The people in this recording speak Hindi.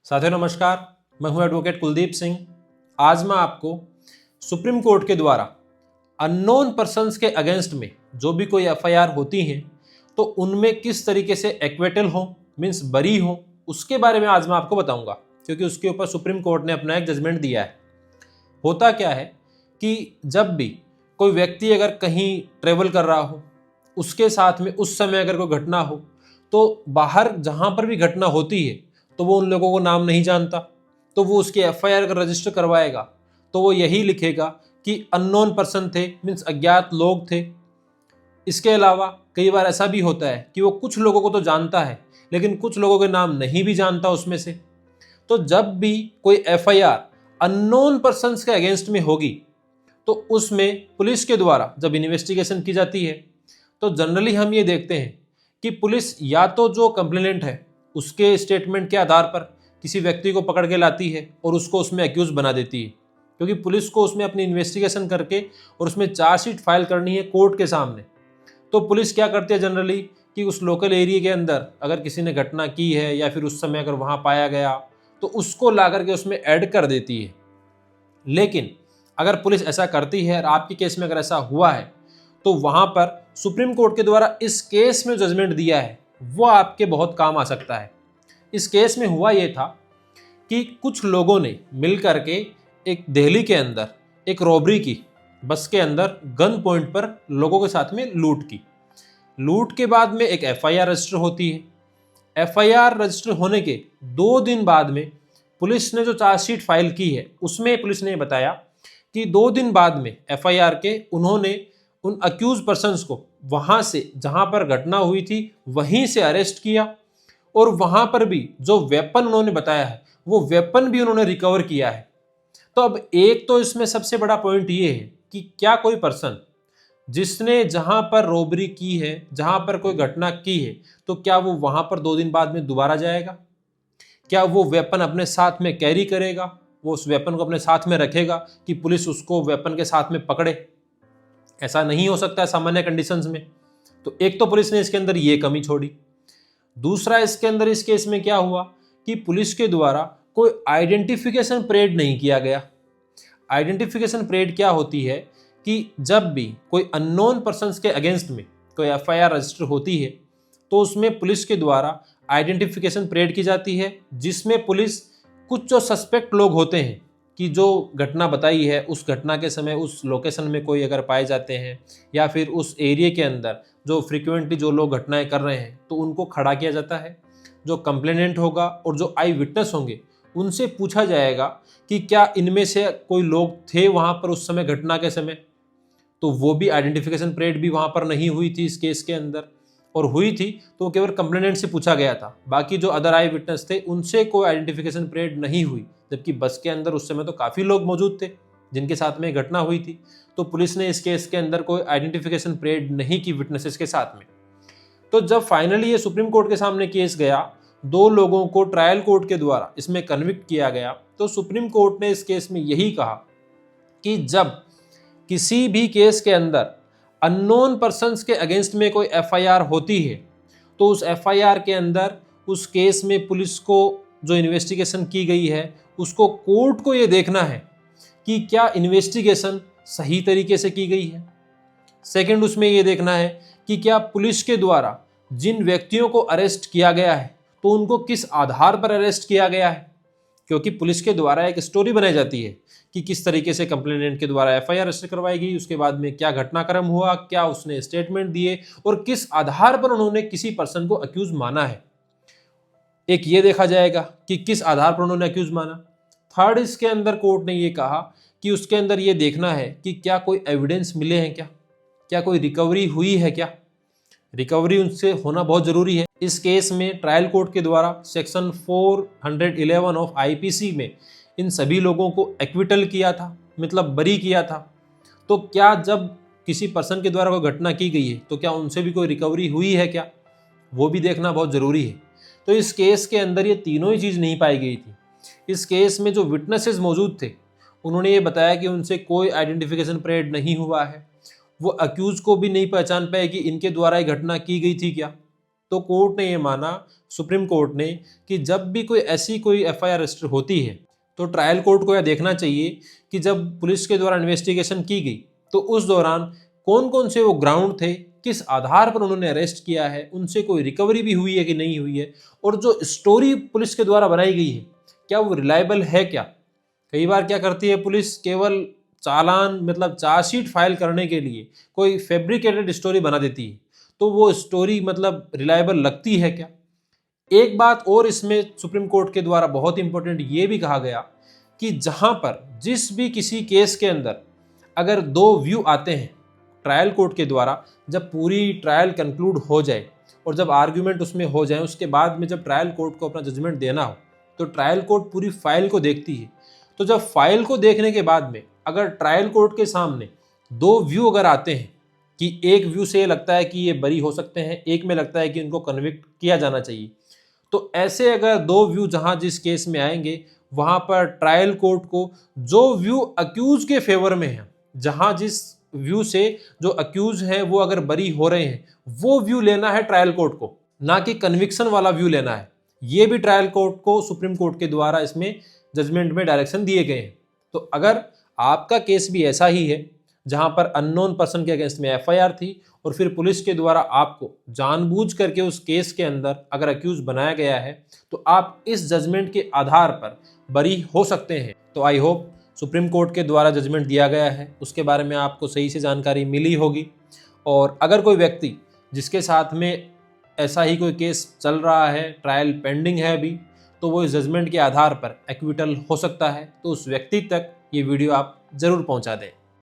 साथियों नमस्कार, मैं हूं एडवोकेट कुलदीप सिंह। आज मैं आपको सुप्रीम कोर्ट के द्वारा अननोन पर्सन्स के अगेंस्ट में जो भी कोई एफआईआर होती हैं तो उनमें किस तरीके से एक्वेटल हो, मीन्स बरी हो, उसके बारे में आज मैं आपको बताऊंगा, क्योंकि उसके ऊपर सुप्रीम कोर्ट ने अपना एक जजमेंट दिया है। होता क्या है कि जब भी कोई व्यक्ति अगर कहीं ट्रेवल कर रहा हो, उसके साथ में उस समय अगर कोई घटना हो, तो बाहर जहाँ पर भी घटना होती है तो वो उन लोगों को नाम नहीं जानता, तो वो उसकी एफआईआर अगर रजिस्टर करवाएगा तो वो यही लिखेगा कि अननोन पर्सन थे, मीन्स अज्ञात लोग थे। इसके अलावा कई बार ऐसा भी होता है कि वो कुछ लोगों को तो जानता है लेकिन कुछ लोगों के नाम नहीं भी जानता उसमें से। तो जब भी कोई एफआईआर अननोन पर्सन्स के अगेंस्ट में होगी तो उसमें पुलिस के द्वारा जब इन्वेस्टिगेशन की जाती है तो जनरली हम ये देखते हैं कि पुलिस या तो जो कंप्लेनेंट है उसके स्टेटमेंट के आधार पर किसी व्यक्ति को पकड़ के लाती है और उसको उसमें एक्यूज बना देती है, क्योंकि पुलिस को उसमें अपनी इन्वेस्टिगेशन करके और उसमें चार्जशीट फाइल करनी है कोर्ट के सामने। तो पुलिस क्या करती है जनरली कि उस लोकल एरिया के अंदर अगर किसी ने घटना की है या फिर उस समय अगर वहाँ पाया गया तो उसको ला करके उसमें ऐड कर देती है। लेकिन अगर पुलिस ऐसा करती है और आपके केस में अगर ऐसा हुआ है तो वहाँ पर सुप्रीम कोर्ट के द्वारा इस केस में जजमेंट दिया है वो आपके बहुत काम आ सकता है। इस केस में हुआ ये था कि कुछ लोगों ने मिल करके एक दिल्ली के अंदर एक रॉबरी की, बस के अंदर गन पॉइंट पर लोगों के साथ में लूट की। लूट के बाद में एक एफआईआर रजिस्टर होती है। एफआईआर रजिस्टर होने के 2 दिन बाद में पुलिस ने जो चार्जशीट फाइल की है उसमें पुलिस ने बताया कि 2 दिन बाद में एफआईआर के उन्होंने उन अक्यूज पर्सन्स को वहां से जहां पर घटना हुई थी वहीं से अरेस्ट किया और वहां पर भी जो वेपन उन्होंने बताया है वो वेपन भी उन्होंने रिकवर किया है। तो अब एक तो इसमें सबसे बड़ा पॉइंट ये है कि क्या कोई पर्सन जिसने जहां पर रॉबरी की है, जहां पर कोई घटना की है, तो क्या वो वहां पर 2 दिन बाद में दोबारा जाएगा? क्या वो वेपन अपने साथ में कैरी करेगा? वो उस वेपन को अपने साथ में रखेगा कि पुलिस उसको वेपन के साथ में पकड़े? ऐसा नहीं हो सकता है सामान्य कंडीशंस में। तो एक तो पुलिस ने इसके अंदर ये कमी छोड़ी। दूसरा, इसके अंदर इस केस में क्या हुआ कि पुलिस के द्वारा कोई आइडेंटिफिकेशन परेड नहीं किया गया। आइडेंटिफिकेशन परेड क्या होती है कि जब भी कोई अननोन पर्सन्स के अगेंस्ट में कोई एफआईआर रजिस्टर होती है तो उसमें पुलिस के द्वारा आइडेंटिफिकेशन परेड की जाती है, जिसमें पुलिस कुछ जो सस्पेक्ट लोग होते हैं कि जो घटना बताई है उस घटना के समय उस लोकेशन में कोई अगर पाए जाते हैं या फिर उस एरिया के अंदर जो फ्रिक्वेंटली जो लोग घटनाएं कर रहे हैं तो उनको खड़ा किया जाता है। जो कंप्लेनेंट होगा और जो आई विटनेस होंगे उनसे पूछा जाएगा कि क्या इनमें से कोई लोग थे वहाँ पर उस समय घटना के समय। तो वो भी आइडेंटिफिकेशन परेड भी वहाँ पर नहीं हुई थी इस केस के अंदर, और हुई थी तो केवल कंप्लेनेंट से पूछा गया था। बाकी जो अदर आई विटनेस थे उनसे कोई आइडेंटिफिकेशन परेड नहीं हुई, जबकि बस के अंदर उस समय तो काफ़ी लोग मौजूद थे जिनके साथ में घटना हुई थी। तो पुलिस ने इस केस के अंदर कोई आइडेंटिफिकेशन परेड नहीं की विटनेसेस के साथ में। तो जब फाइनली ये सुप्रीम कोर्ट के सामने केस गया, 2 लोगों को ट्रायल कोर्ट के द्वारा इसमें कन्विक्ट किया गया, तो सुप्रीम कोर्ट ने इस केस में यही कहा कि जब किसी भी केस के अंदर अननोन पर्सन्स के अगेंस्ट में कोई एफआईआर होती है तो उस एफआईआर के अंदर उस केस में पुलिस को जो इन्वेस्टिगेशन की गई है उसको कोर्ट को ये देखना है कि क्या इन्वेस्टिगेशन सही तरीके से की गई है। सेकंड, उसमें ये देखना है कि क्या पुलिस के द्वारा जिन व्यक्तियों को अरेस्ट किया गया है तो उनको किस आधार पर अरेस्ट किया गया है, क्योंकि पुलिस के द्वारा एक स्टोरी बनाई जाती है कि किस तरीके से कंप्लेनेंट के द्वारा एफआईआर रजिस्टर करवाई गई, उसके बाद में क्या घटनाक्रम हुआ, क्या उसने स्टेटमेंट दिए और किस आधार पर उन्होंने किसी पर्सन को अक्यूज माना है। एक ये देखा जाएगा कि किस आधार पर उन्होंने अक्यूज माना। थर्ड, इसके अंदर कोर्ट ने ये कहा कि उसके अंदर ये देखना है कि क्या कोई एविडेंस मिले हैं, क्या कोई रिकवरी हुई है, क्या रिकवरी उनसे होना बहुत जरूरी है। इस केस में ट्रायल कोर्ट के द्वारा सेक्शन 411 ऑफ आईपीसी में इन सभी लोगों को एक्विटल किया था, मतलब बरी किया था। तो क्या जब किसी पर्सन के द्वारा कोई घटना की गई है तो क्या उनसे भी कोई रिकवरी हुई है, क्या वो भी देखना बहुत ज़रूरी है। तो इस केस के अंदर ये तीनों ही चीज़ नहीं पाई गई थी। इस केस में जो विटनेसेस मौजूद थे उन्होंने ये बताया कि उनसे कोई आइडेंटिफिकेशन परेड नहीं हुआ है, वो अक्यूज को भी नहीं पहचान पाए कि इनके द्वारा ये घटना की गई थी क्या। तो कोर्ट ने ये माना, सुप्रीम कोर्ट ने, कि जब भी कोई ऐसी कोई एफआईआर रजिस्टर होती है तो ट्रायल कोर्ट को यह देखना चाहिए कि जब पुलिस के द्वारा इन्वेस्टिगेशन की गई तो उस दौरान कौन कौन से वो ग्राउंड थे, किस आधार पर उन्होंने अरेस्ट किया है, उनसे कोई रिकवरी भी हुई है कि नहीं हुई है, और जो स्टोरी पुलिस के द्वारा बनाई गई है क्या वो रिलायबल है क्या। कई बार क्या करती है पुलिस, केवल चालान मतलब चार्जशीट फाइल करने के लिए कोई फैब्रिकेटेड स्टोरी बना देती है, तो वो स्टोरी मतलब रिलायबल लगती है क्या। एक बात और इसमें सुप्रीम कोर्ट के द्वारा बहुत इंपॉर्टेंट ये भी कहा गया कि जहां पर जिस भी किसी केस के अंदर अगर दो व्यू आते हैं ट्रायल कोर्ट के द्वारा, जब पूरी ट्रायल कंक्लूड हो जाए और जब आर्ग्यूमेंट उसमें हो जाए, उसके बाद में जब ट्रायल कोर्ट को अपना जजमेंट देना हो तो ट्रायल कोर्ट पूरी फाइल को देखती है। तो जब फाइल को देखने के बाद में अगर ट्रायल कोर्ट के सामने दो व्यू अगर आते हैं कि एक व्यू से लगता है कि ये बरी हो सकते हैं, एक में लगता है कि इनको कन्विक्ट किया जाना चाहिए, तो ऐसे अगर दो व्यू जहां जिस केस में आएंगे वहां पर ट्रायल कोर्ट को जो व्यू अक्यूज के फेवर में है, जहां जिस व्यू से जो अक्यूज हैं वो अगर बरी हो रहे हैं, वो व्यू लेना है ट्रायल कोर्ट को, ना कि कन्विक्शन वाला व्यू लेना है। ये भी ट्रायल कोर्ट को सुप्रीम कोर्ट के द्वारा इसमें जजमेंट में डायरेक्शन दिए गए हैं। तो अगर आपका केस भी ऐसा ही है जहां पर अननोन पर्सन के अगेंस्ट में एफआईआर थी और फिर पुलिस के द्वारा आपको जानबूझ करके उस केस के अंदर अगर अक्यूज बनाया गया है, तो आप इस जजमेंट के आधार पर बरी हो सकते हैं। तो आई होप सुप्रीम कोर्ट के द्वारा जजमेंट दिया गया है उसके बारे में आपको सही से जानकारी मिली होगी। और अगर कोई व्यक्ति जिसके साथ में ऐसा ही कोई केस चल रहा है, ट्रायल पेंडिंग है अभी, तो वो इस जजमेंट के आधार पर एक्विटल हो सकता है, तो उस व्यक्ति तक ये वीडियो आप ज़रूर पहुंचा दें।